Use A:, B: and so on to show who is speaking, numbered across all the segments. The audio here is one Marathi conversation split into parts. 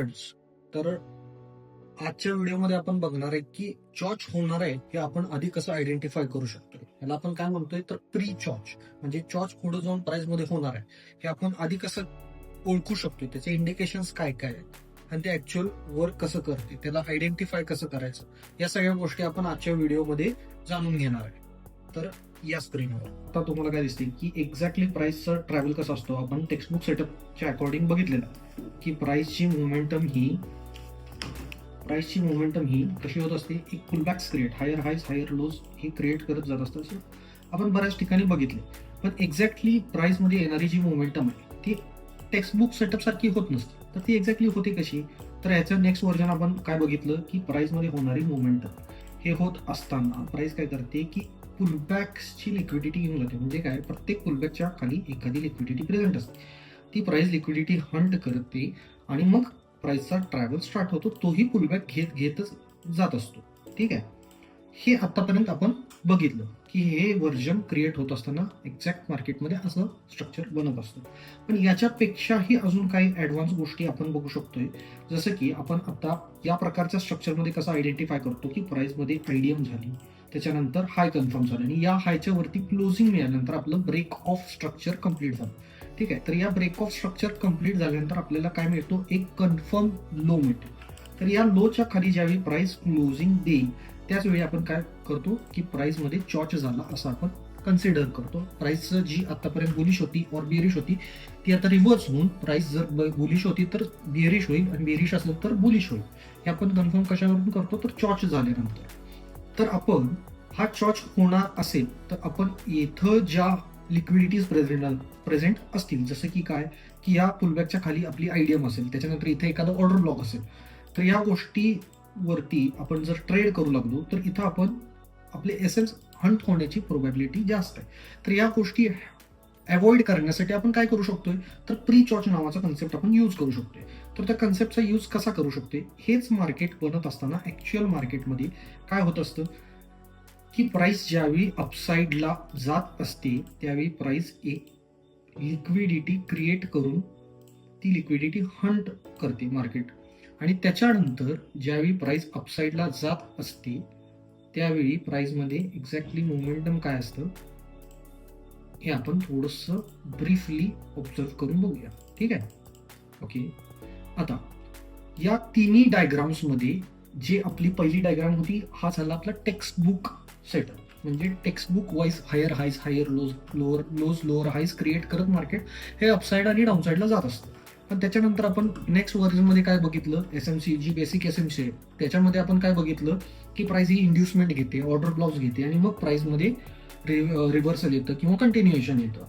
A: फ्रेंड्स, तर आजच्या व्हिडिओमध्ये आपण बघणार आहे की चॉच होणार आहे हे आपण आधी कसं आयडेंटिफाय करू शकतो. याला आपण काय म्हणतोय तर प्री चॉच, म्हणजे चॉच पुढे जाऊन प्राइस मध्ये होणार आहे हे आपण आधी कसं ओळखू शकतो, त्याचे इंडिकेशन्स काय काय आहेत आणि ते ऍक्च्युअल वर्क कसं करते, त्याला आयडेंटिफाय कसं करायचं, या सगळ्या गोष्टी आपण आजच्या व्हिडिओमध्ये जाणून घेणार आहे. तर या स्क्रीनवर आता तुम्हाला काय दिसते की एक्झॅक्टली प्राइसचा ट्रॅव्हल कसा असतो आपण टेक्स्टबुक सेटअपच्या अकॉर्डिंग बघितलेलं की प्राइसची मोमेंटम ही कशी होत असते, एक पुलबॅक्स क्रिएट, हायर हायस हायर लोज हे क्रिएट करत जात असतं. असं आपण बऱ्याच ठिकाणी बघितले. पण एक्झॅक्टली प्राइस मध्ये येणारी जी मोमेंटम आहे ती टेक्स्टबुक सेटअप सारखी होत नसते. तर ती एक्झॅक्टली होते कशी, तर याचं नेक्स्ट व्हर्जन आपण काय बघितलं की प्राइस मध्ये होणारी मोमेंटम हे होत असताना प्राइस काय करते की पुलबॅक्सची लिक्विडिटी घेऊन जाते. म्हणजे काय, प्रत्येक पुलबॅकच्या खाली एखादी लिक्विडिटी प्रेझेंट असते. ती प्राइस लिक्विडिटी हंट करते आणि मग प्राइसचा ट्रॅव्हल स्टार्ट होतो. तोही पुलबॅक घेतच जात असतो. ठीक आहे, हे आतापर्यंत आपण बघितलं की हे व्हर्जन क्रिएट होत असताना एक्झॅक्ट मार्केटमध्ये असं स्ट्रक्चर बनत असतं. पण याच्यापेक्षाही अजून काही ऍडव्हान्स गोष्टी आपण बघू शकतोय. जसं की आपण आता या प्रकारच्या स्ट्रक्चरमध्ये कसं आयडेंटिफाय करतो की प्राइसमध्ये आयडीएम झाली, त्याच्यानंतर हाय कन्फर्म झालं आणि या हायच्या वरती क्लोजिंग मिळाल्यानंतर आपलं ब्रेक ऑफ स्ट्रक्चर कम्प्लीट झालं. ठीक आहे, तर या ब्रेक ऑफ स्ट्रक्चर कम्प्लीट झाल्यानंतर आपल्याला काय मिळतो, एक कन्फर्म लो मिळतो. तर या लोच्या खाली ज्यावेळी प्राइस क्लोजिंग देईल त्याच वेळी आपण काय करतो की प्राइस मध्ये चॉच झाला असं आपण कन्सिडर करतो. प्राइस जी आतापर्यंत बुलिश होती और बिअरिश होती ती आता रिव्हर्स होऊन प्राइस जर बुलिश होती तर बिअरिश होईल आणि बिअरिश असेल तर बुलिश होईल. हे आपण कन्फर्म कशावरून करतो, तर चॉच झाल्यानंतर. तर आपण हा चॉच होणार असेल तर आपण इथं ज्या लिक्विडिटीज प्रेझेंट असतील, जसं की काय की या पुलबॅकच्या खाली आपली आयडीएम असेल, त्याच्यानंतर इथे एखादा ऑर्डर ब्लॉक असेल, तर या गोष्टीवरती आपण जर ट्रेड करू लागलो तर इथं आपण आपले एसेल्स हंट होण्याची प्रोबॅबिलिटी जास्त आहे. तर या गोष्टी अवॉइड करण्यासाठी आपण काय करू शकतोय, तर प्री चॉच नावाचा कन्सेप्ट आपण यूज करू शकतोय. तर त्या कन्सेप्टचा यूज कसा करू शकतोय, हेच मार्केट बनत असताना ऍक्च्युअल मार्केटमध्ये काय होत असतं की प्राइस ज्यावेळी अपसाइडला जात असते त्यावेळी प्राइस एक लिक्विडिटी क्रिएट करून ती लिक्विडिटी हंट करते मार्केट, आणि त्याच्यानंतर ज्यावेळी प्राइस अपसाइडला जात असते त्यावेळी प्राइसमध्ये एक्झॅक्टली मोमेंटम काय असतं हे आपण थोडंसं ब्रीफली ऑब्झर्व करून बघूया. ठीक आहे, ओके. आता या तिन्ही डायग्राम्स मध्ये जे आपली पहिली डायग्राम होती, हा झाला आपला टेक्स्ट बुक सेटअप. म्हणजे टेक्स्ट बुक वाईज हायर हायस हायर लोअर हायस क्रिएट करत मार्केट हे अपसाइड आणि डाऊनसाइडला जात असतं. पण त्याच्यानंतर आपण नेक्स्ट व्हर्जन मध्ये काय बघितलं, एसएमसी जी बेसिक एसएमसी आहे त्याच्यामध्ये आपण काय बघितलं की प्राइस ही इंड्युसमेंट घेते, ऑर्डर ब्लॉक्स घेते आणि मग प्राइसमध्ये रिव्हर्सल येतं किंवा कंटिन्युएशन येतं.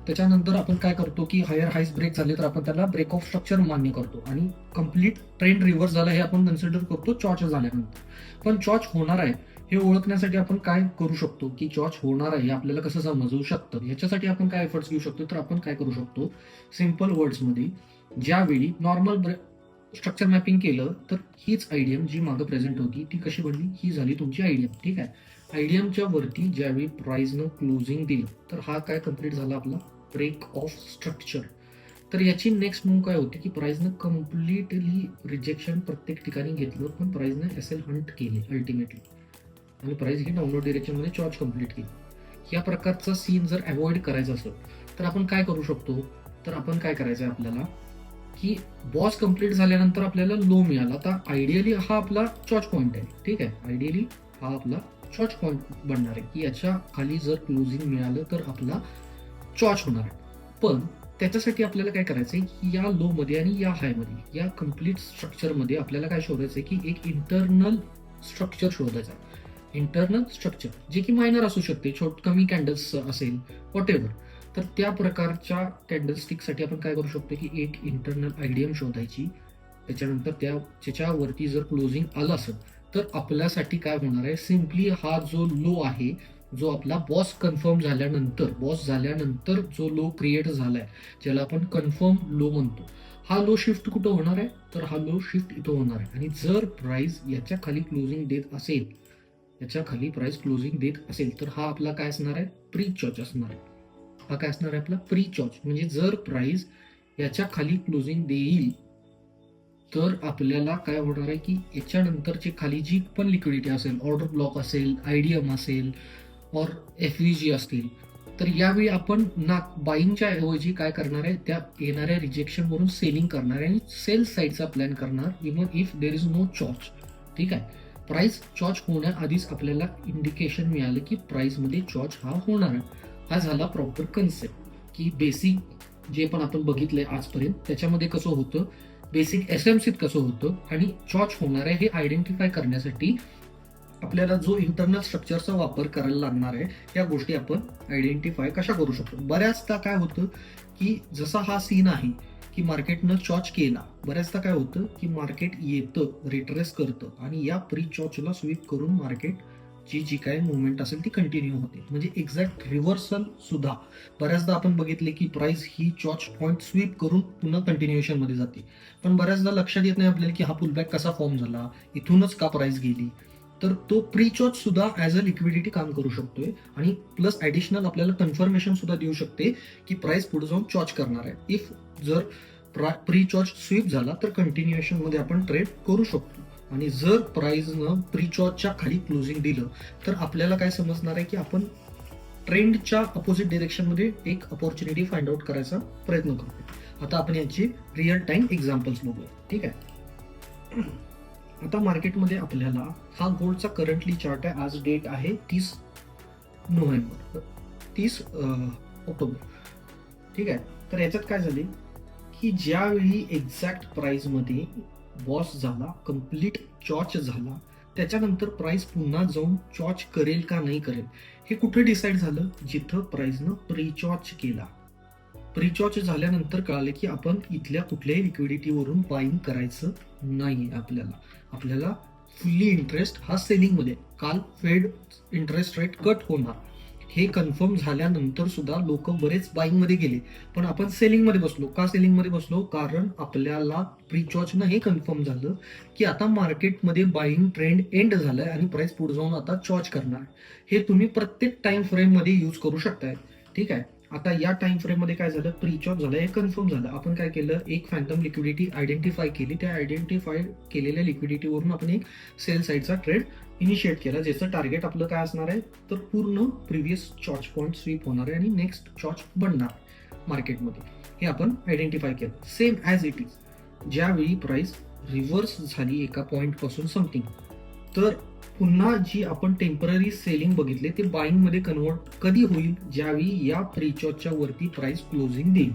A: त्याच्यानंतर आपण काय करतो की हायर हाईस ब्रेक झाले तर आपण त्याला ब्रेक ऑफ स्ट्रक्चर मान्य करतो आणि कम्प्लीट ट्रेंड रिव्हर्स झाला हे आपण कन्सिडर करतो चॉच झाल्यानंतर. पण चॉच होणार आहे हे ओळखण्यासाठी आपण काय करू शकतो की चॉच होणार आहे हे आपल्याला कसं समजू शकतं, याच्यासाठी आपण काय एफर्ट्स घेऊ शकतो, तर आपण काय करू शकतो, सिम्पल वर्ड्समध्ये ज्यावेळी नॉर्मल स्ट्रक्चर मॅपिंग केलं तर हीच आयडीएम जी मागं प्रेझेंट होती ती कशी बनली, ही झाली तुमची आयडीएम. ठीक आहे, आयडीएमच्या वरती ज्यावेळी प्राइसनं क्लोजिंग दिलं तर हा काय कम्प्लीट झाला आपला ब्रेक ऑफ स्ट्रक्चर. तर याची नेक्स्ट मूव्ह काय होती की प्राइसनं कम्प्लिटली रिजेक्शन प्रत्येक ठिकाणी घेतलं, पण प्राइसनं एसएल हंट केले अल्टिमेटली आणि प्राइस ही डाऊनवर्ड डिरेक्शनमध्ये चॉर्ज कम्प्लीट केली. या प्रकारचा सीन जर अवॉइड करायचा असेल तर आपण काय करू शकतो, तर आपण काय करायचं आहे आपल्याला की बॉस कम्प्लीट झाल्यानंतर आपल्याला लो मिळाला, आता आयडियली हा आपला चॉच पॉईंट आहे. ठीक आहे, आयडियली हा आपला चॉच पॉईंट बनणार आहे की याच्या खाली जर क्लोजिंग मिळालं तर आपला चॉच होणार आहे. पण त्याच्यासाठी आपल्याला काय करायचंय की या लो मध्ये आणि या हाय मध्ये या कम्प्लीट स्ट्रक्चरमध्ये आपल्याला काय शोधायचंय की एक इंटरनल स्ट्रक्चर शोधायचा. इंटरनल स्ट्रक्चर जे की मायनर असू शकते, कमी कॅन्डल्स असेल वॉट एव्हर, तर त्या प्रकारच्या कॅन्डलस्टिकसाठी आपण काय करू शकतो की एक इंटरनल आयडीएम शोधायची. त्याच्यानंतर त्याच्यावरती जर क्लोजिंग आलं असेल तर आपल्यासाठी काय होणार आहे, सिम्पली हा जो लो आहे, जो आपला बॉस झाल्यानंतर जो लो क्रिएट झालाय ज्याला आपण कन्फर्म लो म्हणतो, हा लो शिफ्ट कुठं होणार आहे, तर हा लो शिफ्ट इथं होणार आहे. आणि जर प्राइस याच्या खाली क्लोजिंग देत असेल, तर हा आपला काय असणार आहे, प्री चॉच असणार आहे. हा काय असणार आहे आपला प्री चॉच. म्हणजे जर प्राइस याच्या खाली क्लोजिंग देईल तर आपल्याला काय होणार आहे की याच्यानंतरची खाली जी पण लिक्विडिटी असेल, ऑर्डर ब्लॉक असेल, आयडीएम असेल और एफव्हीजी असतील, तर यावेळी आपण ना बाईंगच्या ऐवजी काय करणार आहे, त्या येणाऱ्या रिजेक्शन वरून सेलिंग करणार आहे आणि सेल साईडचा प्लॅन करणार even if there is no church. ठीक आहे. प्राइस चॉर्च होण्याआधीच आपल्याला इंडिकेशन मिळालं की प्राइस मध्ये चॉर्च हा होणार आहे. हा झाला प्रॉपर कन्सेप्ट की बेसिक जे पण आपण बघितलंय आजपर्यंत त्याच्यामध्ये कसं होतं, बेसिक एसएमसीत कसं होतं आणि चॉर्च होणार आहे हे आयडेंटिफाय करण्यासाठी आपल्याला जो इंटरनल स्ट्रक्चरचा वापर करायला लागणार आहे या गोष्टी आपण आयडेंटिफाय कशा करू शकतो. बऱ्याचदा काय होतं की जसा हा सीन आहे की मार्केटनं चॉर्च केला, बऱ्याचदा काय होतं की मार्केट येतं, रिट्रेस करतं आणि या प्री चॉर्चला स्वीप करून मार्केट जी काही मुवमेंट असेल ती कंटिन्यू होते. म्हणजे एक्झॅक्ट रिव्हर्सल सुद्धा बऱ्याचदा आपण बघितले की प्राइस ही चॉर्च पॉईंट स्वीप करून पुन्हा कंटिन्युएशन मध्ये जाते. पण बऱ्याचदा लक्षात येत नाही आपल्याला की हा पुलबॅक कसा फॉर्म झाला, इथूनच का प्राइस गेली. तर तो प्री चॉर्च सुद्धा ऍज अ लिक्विडिटी काम करू शकतोय आणि प्लस ऍडिशनल आपल्याला कन्फर्मेशन सुद्धा देऊ शकते की प्राइस पुढे जाऊन चॉर्च करणार आहे. इफ जर प्री चॉर्च स्वीप झाला तर कंटिन्युएशन मध्ये आपण ट्रेड करू शकतो. आणि जर प्राइसनं प्री चॉर्चच्या खाली क्लोजिंग दिलं तर आपल्याला काय समजणार आहे की आपण ट्रेंडच्या अपोजिट डिरेक्शन मध्ये एक अपॉर्च्युनिटी फाइंड आउट करायचा प्रयत्न करतो. आता आपण याची रिअल टाइम एक्झाम्पल्स बघूया. ठीक आहे. आता मार्केटमध्ये आपल्याला हा गोल्डचा करंटली चार्ट आहे. आज डेट आहे 30 नोव्हेंबर 30 ऑक्टोबर. ठीक आहे. तर याच्यात काय झाले की ज्यावेळी एक्झॅक्ट प्राइस मध्ये बॉस झाला, कम्प्लीट चॉर्च झाला, त्याच्यानंतर प्राइस पुन्हा जाऊन चॉर्च करेल का नाही करेल हे कुठे डिसाईड झालं, जिथं प्राइसनं प्री चॉर्च केला. प्री चॉर्च झाल्यानंतर कळालं की आपण इथल्या कुठल्याही लिक्विडिटीवरून बाईंग करायचं नाही. आपल्याला फुल्ली इंटरेस्ट हा सेलिंग मध्ये. काल फेड इंटरेस्ट रेट कट होणार हे कन्फर्म झाल्यानंतर सुद्धा लोक बरेच बाईंग मध्ये गेले, पण आपण सेलिंग मध्ये बसलो. का सेलिंग मध्ये बसलो? कारण आपल्याला प्री चॉर्चनं हे कन्फर्म झालं की आता मार्केटमध्ये बाईंग ट्रेंड एंड झालाय आणि प्राइस पुढे जाऊन आता चॉर्च करणार. हे तुम्ही प्रत्येक टाइम फ्रेम मध्ये यूज करू शकताय. ठीक आहे. आता या टाइम फ्रेम मध्ये काय झालं, प्री चॉर्च झालं हे कन्फर्म झालं. आपण काय केलं, एक फॅन्टम लिक्विडिटी आयडेंटिफाय केली. त्या आयडेंटिफाय केलेल्या लिक्विडिटीवरून आपण एक सेल साईडचा ट्रेड इनिशिएट केला, ज्याचं टार्गेट आपलं काय असणार आहे, तर पूर्ण प्रिव्हियस चॉर्च पॉईंट स्वीप होणार आहे आणि नेक्स्ट चॉर्च बनणार मार्केटमध्ये. हे आपण आयडेंटिफाय केलं. सेम ॲज इट इज ज्यावेळी प्राइस रिव्हर्स झाली एका पॉईंट पासून समथिंग, तर पुन्हा जी आपण टेम्पररी सेलिंग बघितले ते बाईंग मध्ये कन्वर्ट कधी होईल, ज्यावेळी या प्री चॉर्चच्या वरती प्राइस क्लोजिंग देईल.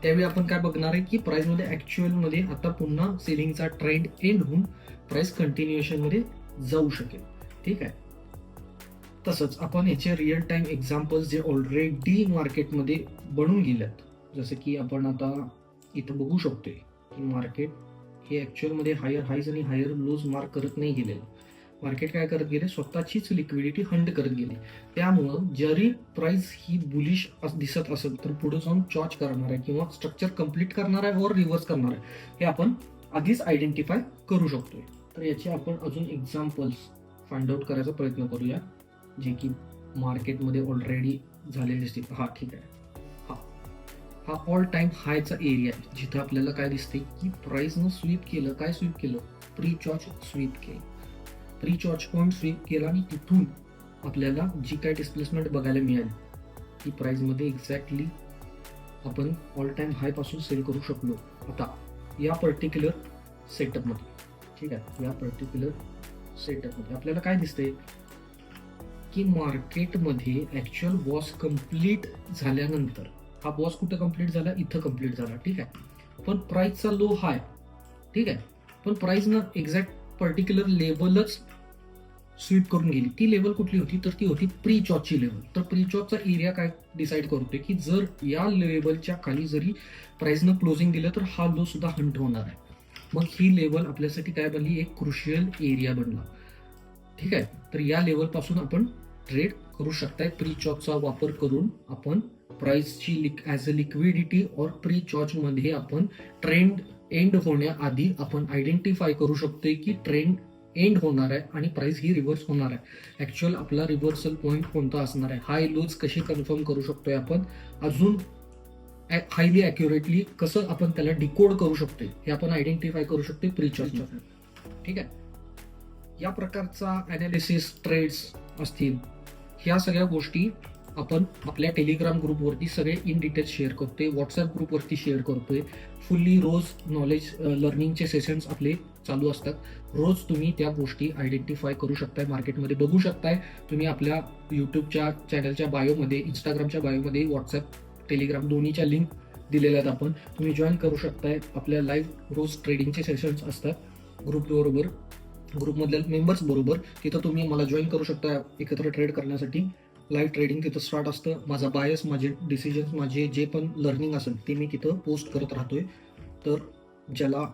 A: त्यावेळी आपण काय बघणार आहे की प्राइस मध्ये ऍक्च्युअल मध्ये आता पुन्हा सेलिंगचा ट्रेंड एंड होऊन प्राइस कंटिन्युएशन मध्ये जाऊ शकेल. ठीक आहे. तसंच आपण याचे रिअल टाइम एक्झाम्पल्स जे ऑलरेडी मार्केटमध्ये बनून गेल्यात, जसं की आपण आता इथं बघू शकतोय की मार्केट हे ऍक्च्युअल मध्ये हायर हाईज आणि हायर लोज मार्क करत नाही गेलेलं. मार्केट काय करत गेले, स्वतःचीच लिक्विडिटी हंड करत गेले. त्यामुळं जरी प्राइस ही बुलिश दिसत असेल तर पुढे जाऊन चॉर्च करणार आहे किंवा स्ट्रक्चर कम्प्लीट करणार आहे वर रिव्हर्स करणार आहे हे आपण आधीच आयडेंटिफाय करू शकतोय. तर याचे आपण अजून एक्झाम्पल्स फाइंड आउट करायचा प्रयत्न करूया, जे की मार्केटमध्ये ऑलरेडी झालेले दिसतील. हा ठीक आहे. हा ऑल टाइम हायचा एरिया आहे, जिथं आपल्याला काय दिसते की प्राइसनं स्वीप केलं. काय स्वीप केलं, प्री चॉर्च स्वीप केलं. प्री चॉर्च पॉईंट स्वीप केला आणि तिथून आपल्याला जी काय डिस्प्लेसमेंट बघायला मिळाली ती प्राइसमध्ये एक्झॅक्टली आपण ऑल टाइम हाय पासून सेल करू शकलो. आता या पर्टिक्युलर सेटअपमध्ये, ठीक आहे, या पर्टिक्युलर सेटअपमध्ये आपल्याला काय दिसतंय की मार्केटमध्ये ऍक्च्युअल बॉस कम्प्लीट झाल्यानंतर, हा बॉस कुठं कम्प्लीट झाला, इथं कम्प्लीट झाला. ठीक आहे. पण प्राइसचा लो हाय. ठीक आहे. पण प्राइसनं एक्झॅक्ट पर्टिक्युलर लेवलच स्वीप करून गेली. ती लेवल कुठली होती, तर ती होती प्री चॉर्चची लेवल. तर प्री चॉर्चचा एरिया काय डिसाईड करतोय की जर या लेवलच्या खाली जरी प्राइसनं क्लोजिंग दिलं तर हा लो सुद्धा हंट होणार आहे. मग ही लेवल आपल्यासाठी काय बनली, एक क्रुशियल एरिया बनला. ठीक आहे. तर या लेवल पासून आपण ट्रेड करू शकताय. प्री चॉर्चचा वापर करून आपण प्राइसची ऍज अ लिक्विडिटी और प्री चॉर्च मध्ये आपण ट्रेंड एंड होण्याआधी आपण आयडेंटिफाय करू शकतोय की ट्रेंड एंड होणार आहे आणि प्राइस ही रिव्हर्स होणार आहे. ऍक्च्युअल आपला रिव्हर्सल पॉईंट कोणता असणार आहे, हाय लोज कसे कन्फर्म करू शकतोय आपण, अजून हायली ॲक्युरेटली कसं आपण त्याला डिकोड करू शकतो हे आपण आयडेंटिफाय करू शकतो प्रीचर्स. ठीक आहे. या प्रकारचा अनालिसिस ट्रेड्स असतील, ह्या सगळ्या गोष्टी आपण आपल्या टेलिग्राम ग्रुपवरती सगळे इन डिटेल शेअर करतोय, व्हॉट्सअप ग्रुपवरती शेअर करतोय. फुल्ली रोज नॉलेज लर्निंगचे सेशन्स आपले चालू असतात. रोज तुम्ही त्या गोष्टी आयडेंटिफाय करू शकताय, मार्केटमध्ये बघू शकताय. तुम्ही आपल्या युट्यूबच्या चॅनलच्या बायोमध्ये, इंस्टाग्रामच्या बायोमध्ये व्हॉट्सअप टेलिग्राम दोन्हीच्या लिंक दिलेल्या आहेत. आपण तुम्ही जॉईन करू शकताय. आपल्या लाईव्ह रोज ट्रेडिंगचे सेशन्स असतात ग्रुपबरोबर, ग्रुपमधल्या मेंबर्स बरोबर. तिथं तुम्ही मला जॉईन करू शकता एकत्र ट्रेड करण्यासाठी. लाईव्ह ट्रेडिंग तिथं स्टार्ट असतं. माझा बायस, माझे डिसिजन्स, माझे जे पण लर्निंग असेल ते मी तिथं पोस्ट करत राहतोय. तर ज्याला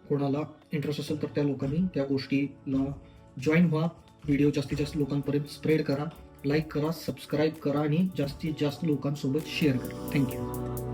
A: कोणाला इंटरेस्ट असेल तर त्या लोकांनी त्या गोष्टीला जॉईन व्हा. व्हिडिओ जास्तीत जास्त लोकांपर्यंत स्प्रेड करा, लाईक करा, सबस्क्राईब करा आणि जास्तीत जास्त लोकांसोबत शेअर करा. थँक्यू.